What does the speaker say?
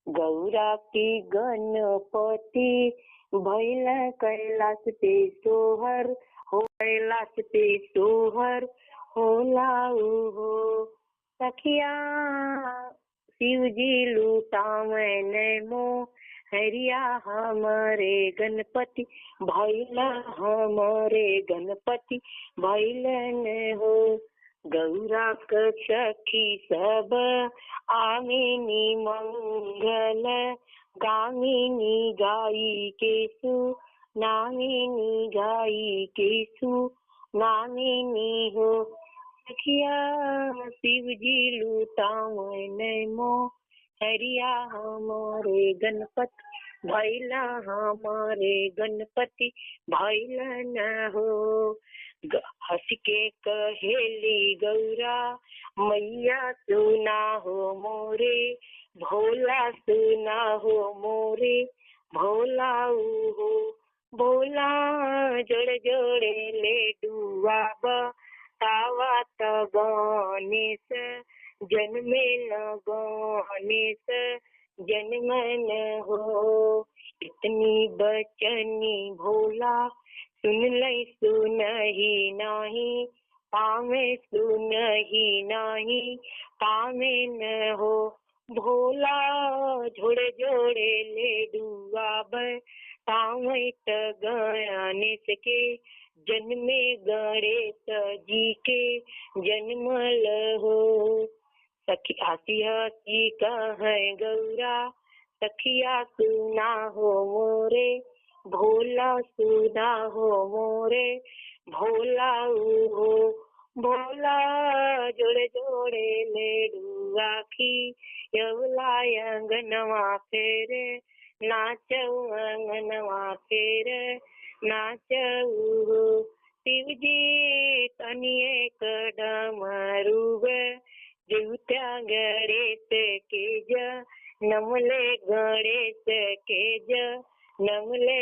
गौरा की गणपति भैला कैलाश पे सोहर हो, कैलाश पे सोहर होला हो। सखिया शिव जी लूटावन मोह हरिया हमारे गणपति भैला हमारे गणपति भैलन हो। गौरा क सखी सब आमिनी मंगल गामिनी गाई केसु नामिनी गाई केसु नामिनी हो। सखिया शिव जी लूटावन मोह हरिया हमारे गणपति भैला हमारे गणपति भैलन हो। हंस के कहेली गौरा मैया सुना हो मोरे भोला सुना हो मोरे भोला हो। भोला जोड़े जोड़े ले डुआ तावा गणेश जन्मे न गणेश जन्मन हो। इतनी बचनी भोला सुन लई सुनही नाही पावे सुनही नाही पावे न हो। भोला जोड़े जोड़े ले डुआ पावे त गणेश के जन्मे गणेश जी के जन्मल हो। सखी हसी हसी कहे गौरा सखिया सुना हो मोरे भोला सुना हो मोरे भोला हो। भोला जोड़े जोड़े ले डुआ की यवला अंगनवा फेरे नाचऊ अंगनवा फेरे नाचऊ। शिव जी तनिए डमरू जीवत्या गणेश के ज नमले गणेश के ज नमले।